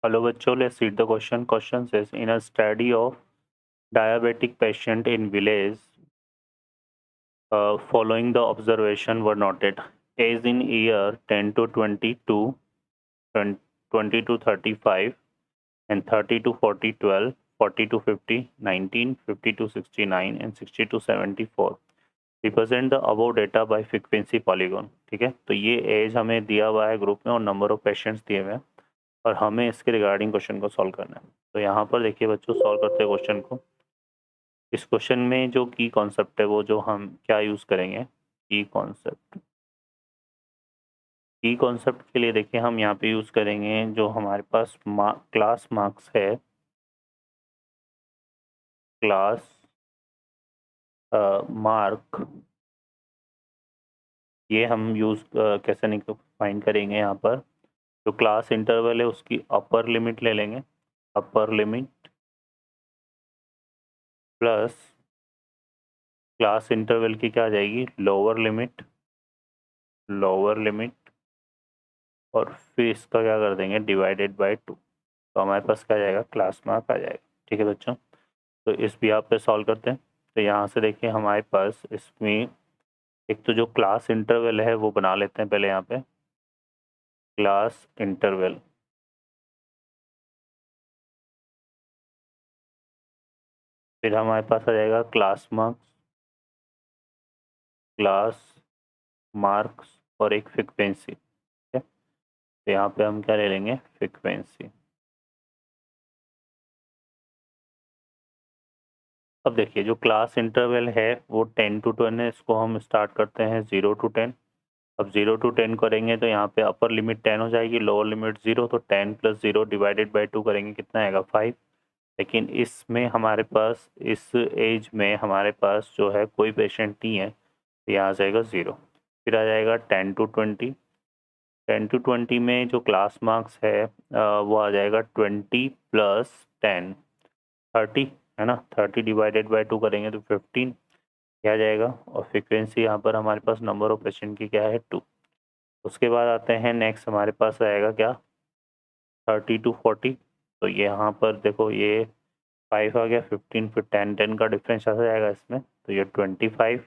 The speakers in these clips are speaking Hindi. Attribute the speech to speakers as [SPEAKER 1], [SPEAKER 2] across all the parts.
[SPEAKER 1] Hello बच्चों, let's read the question. Question says, in a study of diabetic patient in village, following the observation were noted. Age in year 10 to 22, 20 to 35, and 30 to 40, 12, 40 to 50, 19, 50 to 69, and 60 to 74. Represent the above data bye frequency polygon. ठीक है, तो ये एज हमें दिया हुआ है ग्रुप में और नंबर ऑफ पेशेंट्स दिए हुए हैं और हमें इसके रिगार्डिंग क्वेश्चन को सॉल्व करना है। तो यहाँ पर देखिए बच्चों, सॉल्व करते हैं क्वेश्चन को। इस क्वेश्चन में जो की कॉन्सेप्ट है वो जो हम क्या यूज़ करेंगे, की कॉन्सेप्ट के लिए देखिए हम यहाँ पे यूज़ करेंगे जो हमारे पास क्लास मार्क्स है, क्लास मार्क, ये हम यूज़ कैसे नहीं फाइंड करेंगे। यहाँ पर जो क्लास इंटरवल है उसकी अपर लिमिट ले लेंगे, upper limit plus class interval की क्या आ जाएगी, लोअर लिमिट, लोअर लिमिट, और फिर इसका क्या कर देंगे, डिवाइडेड बाय 2। तो हमारे पास क्या आ जाएगा, क्लास मार्क आ जाएगा। ठीक है बच्चों, तो इस भी आप पे सॉल्व करते हैं। तो यहाँ से देखिए हमारे पास इसमें एक तो जो क्लास इंटरवल है वो बना लेते हैं पहले। यहाँ पे क्लास इंटरवल, फिर हमारे पास आ जाएगा क्लास मार्क्स, क्लास मार्क्स और एक फ्रीक्वेंसी। ठीक है, तो यहाँ पे हम क्या ले लेंगे, फ्रीक्वेंसी। अब देखिए जो क्लास इंटरवल है वो 10 to 10 है, इसको हम स्टार्ट करते हैं 0 to 10। अब 0 to 10 करेंगे तो यहाँ पे अपर लिमिट 10 हो जाएगी, लोअर लिमिट 0, तो 10 + 0 डिवाइडेड बाय 2 करेंगे, कितना आएगा, 5। लेकिन इसमें हमारे पास इस एज में हमारे पास जो है कोई पेशेंट नहीं है, तो यहाँ आ जाएगा 0। फिर आ जाएगा 10 to 20। 10 to 20 में जो क्लास मार्क्स है वो आ जाएगा 20 + 10, 30 है ना। 30 डिवाइडेड बाय 2 करेंगे तो 15 क्या आ जाएगा। और फ्रीक्वेंसी यहाँ पर हमारे पास नंबर ऑफ पेशेंट की क्या है, 2। उसके बाद आते हैं नेक्स्ट, हमारे पास आएगा क्या, 30 to 40। तो ये यहाँ पर देखो ये 5 आ गया, 15 फिर 10, 10 का डिफरेंस आ जाएगा इसमें, तो ये 25।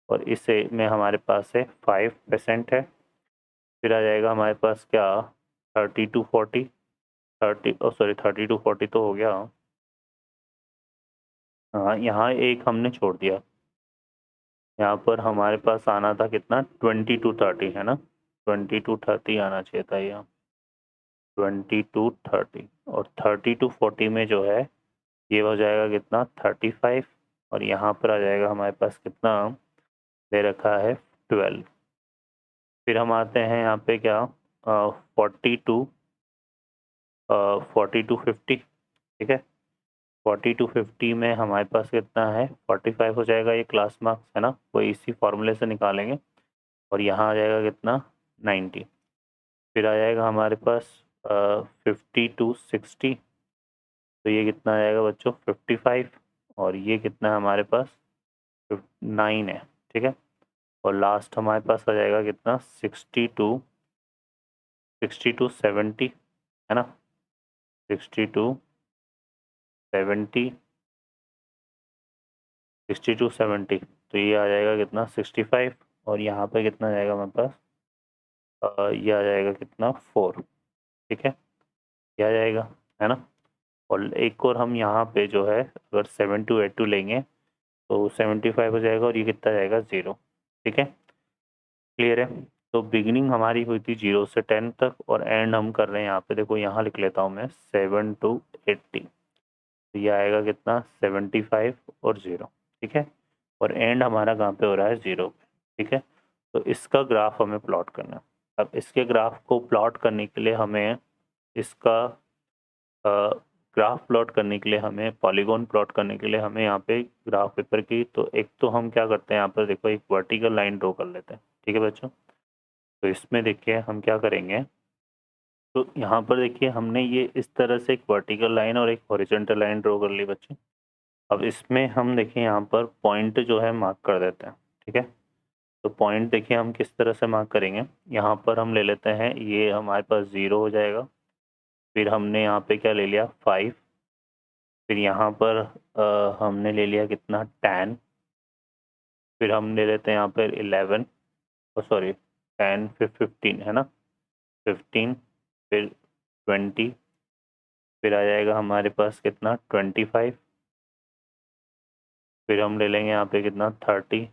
[SPEAKER 1] और इस में हमारे पास है 5% है। फिर आ जाएगा हमारे पास क्या, 30 to 40, 30 सॉरी 30 to 40 तो हो गया। हाँ, यहाँ एक हमने छोड़ दिया, यहाँ पर हमारे पास आना था कितना, 20 to 30 है ना, 20 to 30 आना चाहिए था यहाँ, 20 to 30। और 30 to 40 में जो है ये हो जाएगा कितना, 35। और यहाँ पर आ जाएगा हमारे पास कितना दे रखा है, 12। फिर हम आते हैं यहाँ पे क्या, 40 to 50। ठीक है, 40 to 50 में हमारे पास कितना है, 45 हो जाएगा, ये क्लास मार्क्स है ना, कोई इसी फॉर्मूले से निकालेंगे। और यहाँ आ जाएगा कितना, 90। फिर आ जाएगा हमारे पास 50 to 60, तो ये कितना आ जाएगा बच्चों, 55। और ये कितना है हमारे पास, 9 है। ठीक है, और लास्ट हमारे पास आ जाएगा कितना, 60 to 70 है ना, 60 to 70, 60 to 70, तो ये आ जाएगा कितना, 65। और यहाँ पे कितना जाएगा हमारे पास, ये आ जाएगा कितना, 4। ठीक है, ये आ जाएगा, है ना। और एक और हम यहाँ पे जो है अगर 7 to 82 लेंगे तो 75 हो जाएगा, और ये कितना जाएगा, 0। ठीक है, क्लियर है। तो बिगिनिंग हमारी हुई थी 0 से 10 तक, और एंड हम कर रहे हैं यहाँ पे, देखो यहाँ लिख लेता हूँ मैं, 7 to 80। तो ये आएगा कितना, 75 और 0। ठीक है, और एंड हमारा कहाँ पे हो रहा है, 0 पे। ठीक है, तो इसका ग्राफ हमें प्लॉट करना है। अब इसके ग्राफ को प्लॉट करने के लिए हमें इसका ग्राफ प्लॉट करने के लिए हमें, पॉलीगॉन प्लॉट करने के लिए हमें यहाँ पे ग्राफ पेपर की, तो एक तो हम क्या करते हैं यहाँ पर, देखो एक वर्टिकल लाइन ड्रॉ कर लेते हैं। ठीक है बच्चों, तो इसमें देखिए हम क्या करेंगे, तो यहाँ पर देखिए हमने ये इस तरह से एक वर्टिकल लाइन और एक हॉरिजॉन्टल लाइन ड्रॉ कर ली बच्चों। अब इसमें हम देखिए यहाँ पर पॉइंट जो है मार्क कर देते हैं। ठीक है, तो पॉइंट देखिए हम किस तरह से मार्क करेंगे, यहाँ पर हम ले लेते हैं, ये हमारे पास 0 हो जाएगा, फिर हमने यहाँ पे क्या ले लिया 5, फिर यहाँ पर हमने ले लिया कितना 10, फिर हम ले लेते हैं यहाँ पर 11, सॉरी 10 फिर 15 है ना, 15 फिर 20, फिर आ जाएगा हमारे पास कितना 25, फिर हम ले लेंगे यहाँ पे कितना 30,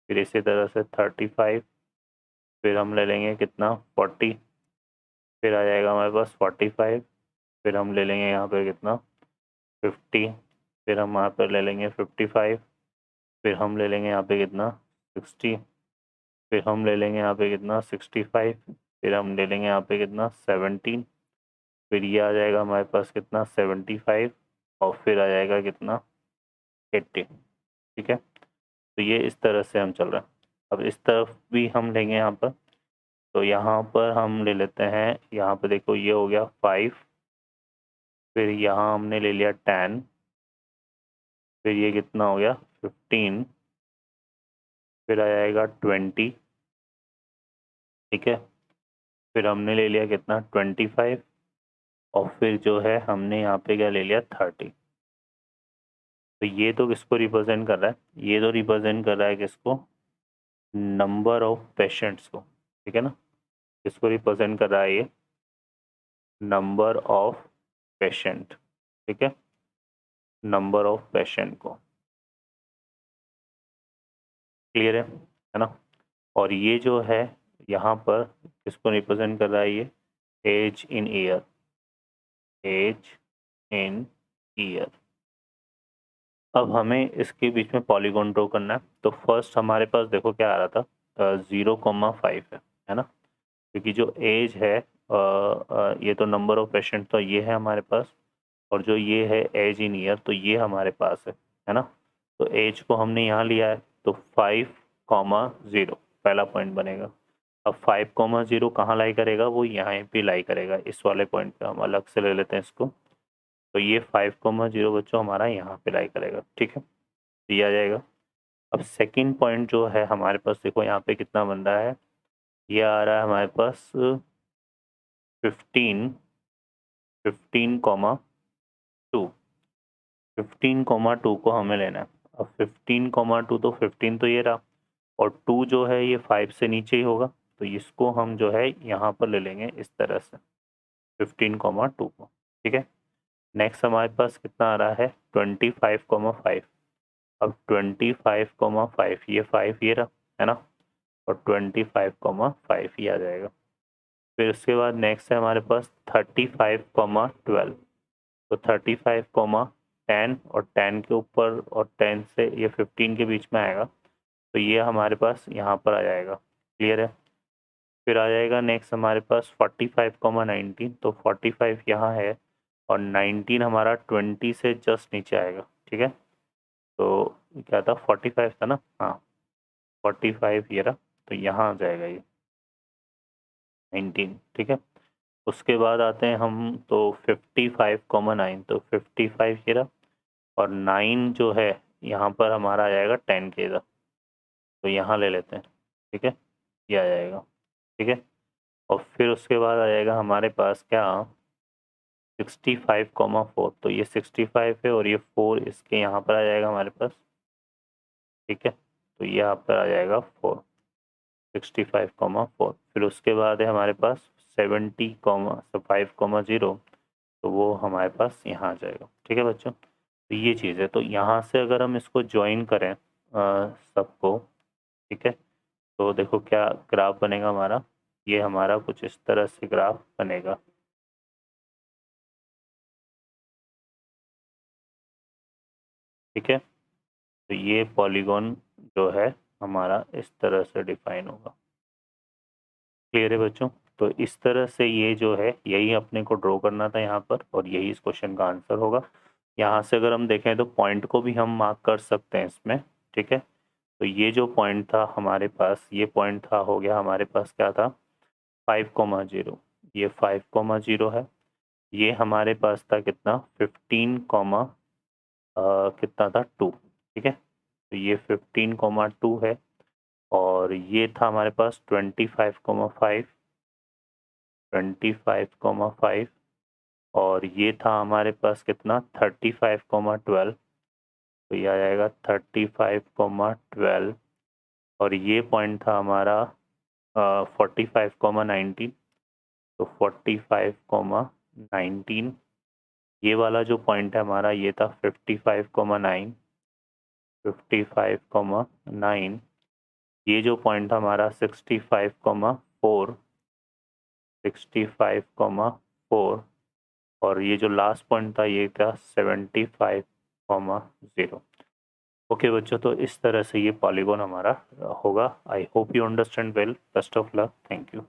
[SPEAKER 1] फिर इसी तरह से 35, फिर हम ले लेंगे कितना 40, फिर आ जाएगा हमारे पास 45, फिर हम ले लेंगे यहाँ पे कितना 50, फिर हम यहाँ पर ले लेंगे 55, फिर हम ले लेंगे यहाँ पे कितना 60, फिर हम ले लेंगे यहाँ पे कितना 65, फिर हम ले लेंगे यहाँ पे कितना 17, फिर ये आ जाएगा हमारे पास कितना 75, और फिर आ जाएगा कितना 80। ठीक है, तो ये इस तरह से हम चल रहे हैं। अब इस तरफ भी हम लेंगे यहाँ पर, तो यहाँ पर हम ले लेते हैं, यहाँ पे देखो ये हो गया 5, फिर यहाँ हमने ले लिया 10, फिर ये कितना हो गया 15, फिर आ जाएगा 20, ठीक है, फिर हमने ले लिया कितना 25, और फिर जो है हमने यहाँ पे क्या ले लिया 30। तो ये तो किसको रिप्रेजेंट कर रहा है, ये तो रिप्रेजेंट कर रहा है किसको, नंबर ऑफ पेशेंट्स को, ठीक है ना, किसको रिप्रेजेंट कर रहा है ये, नंबर ऑफ पेशेंट, ठीक है, नंबर ऑफ पेशेंट को, क्लियर है ना। और ये जो है यहाँ पर किसको रिप्रेजेंट कर रहा है, ये age in year, age in year. अब हमें इसके बीच में पॉलीगॉन ड्रॉ करना है। तो फर्स्ट हमारे पास देखो क्या आ रहा था, 0,5 है ना, क्योंकि जो एज है ये तो नंबर ऑफ पेशेंट तो ये है हमारे पास, और जो ये है एज इन ईयर तो ये हमारे पास है ना। तो एज को हमने यहाँ लिया है, तो 5,0 पहला पॉइंट बनेगा। अब 5,0 कहाँ लाई करेगा, वो यहाँ पे लाई करेगा, इस वाले पॉइंट पे हम अलग से ले लेते हैं इसको। तो ये 5,0 बच्चों हमारा यहाँ पे लाई करेगा, ठीक है, दिया जाएगा। अब सेकंड पॉइंट जो है हमारे पास, देखो यहाँ पे कितना बन रहा है, ये आ रहा है हमारे पास 15,2, 15,2 को हमें लेना है। अब 15,2 तो 15 तो ये रहा, और 2 जो है ये 5 से नीचे ही होगा, तो इसको हम जो है यहाँ पर ले लेंगे इस तरह से 15,2 को, ठीक है। नेक्स्ट हमारे पास कितना आ रहा है 25,5, अब 25,5 ये 5 ये रहा है ना, और 25,5 ये आ जाएगा। फिर उसके बाद नेक्स्ट है हमारे पास 35,12, तो 35,10 और 10 के ऊपर और 10 से ये 15 के बीच में आएगा, तो ये हमारे पास यहाँ पर आ जाएगा, क्लियर है। फिर आ जाएगा नेक्स्ट हमारे पास 45,19, तो 45 यहाँ है, और 19 हमारा 20 से जस्ट नीचे आएगा, ठीक है। तो क्या था 45 था ना, हाँ 45 ये रहा, तो यहाँ आ जाएगा ये 19, ठीक है। उसके बाद आते हैं हम तो 55,9, तो 55 ये रहा, और 9 जो है यहाँ पर हमारा आ जाएगा 10 के इधर, तो यहाँ ले लेते हैं, ठीक है, ये आ जाएगा, ठीक है। और फिर उसके बाद आ जाएगा हमारे पास क्या 65,4, तो ये 65 है और ये 4 इसके यहाँ पर आ जाएगा हमारे पास, ठीक है, तो ये यहाँ पर आ जाएगा 4, 65,4। फिर उसके बाद है हमारे पास 70,5,0, तो वो हमारे पास यहाँ आ जाएगा, ठीक है बच्चों। तो ये चीज़ है, तो यहाँ से अगर हम इसको ज्वाइन करें सबको, ठीक है, तो देखो क्या ग्राफ बनेगा हमारा, ये हमारा कुछ इस तरह से ग्राफ बनेगा, ठीक है। तो ये पॉलीगॉन जो है हमारा इस तरह से डिफाइन होगा, क्लियर है बच्चों। तो इस तरह से ये जो है यही अपने को ड्रॉ करना था यहाँ पर, और यही इस क्वेश्चन का आंसर होगा। यहाँ से अगर हम देखें तो पॉइंट को भी हम मार्क कर सकते हैं इसमें, ठीक है। तो ये जो पॉइंट था हमारे पास, ये पॉइंट था, हो गया हमारे पास क्या था 5,0, ये 5,0 है। ये हमारे पास था कितना 15, कितना था 2, ठीक है, तो ये 15,2 है। और ये था हमारे पास 25,5, 25,5, और ये था हमारे पास कितना 35,12, तो ये आ जाएगा 35,12 और ये पॉइंट था हमारा 45,19, तो 45,19 ये वाला जो पॉइंट है हमारा ये था 55,9, 55,9 ये जो पॉइंट था हमारा 65,4, 65,4 और ये जो लास्ट पॉइंट था ये था 75,0। ओके बच्चों, तो इस तरह से ये पॉलीगॉन हमारा होगा। I hope you understand well. Best of luck. Thank you.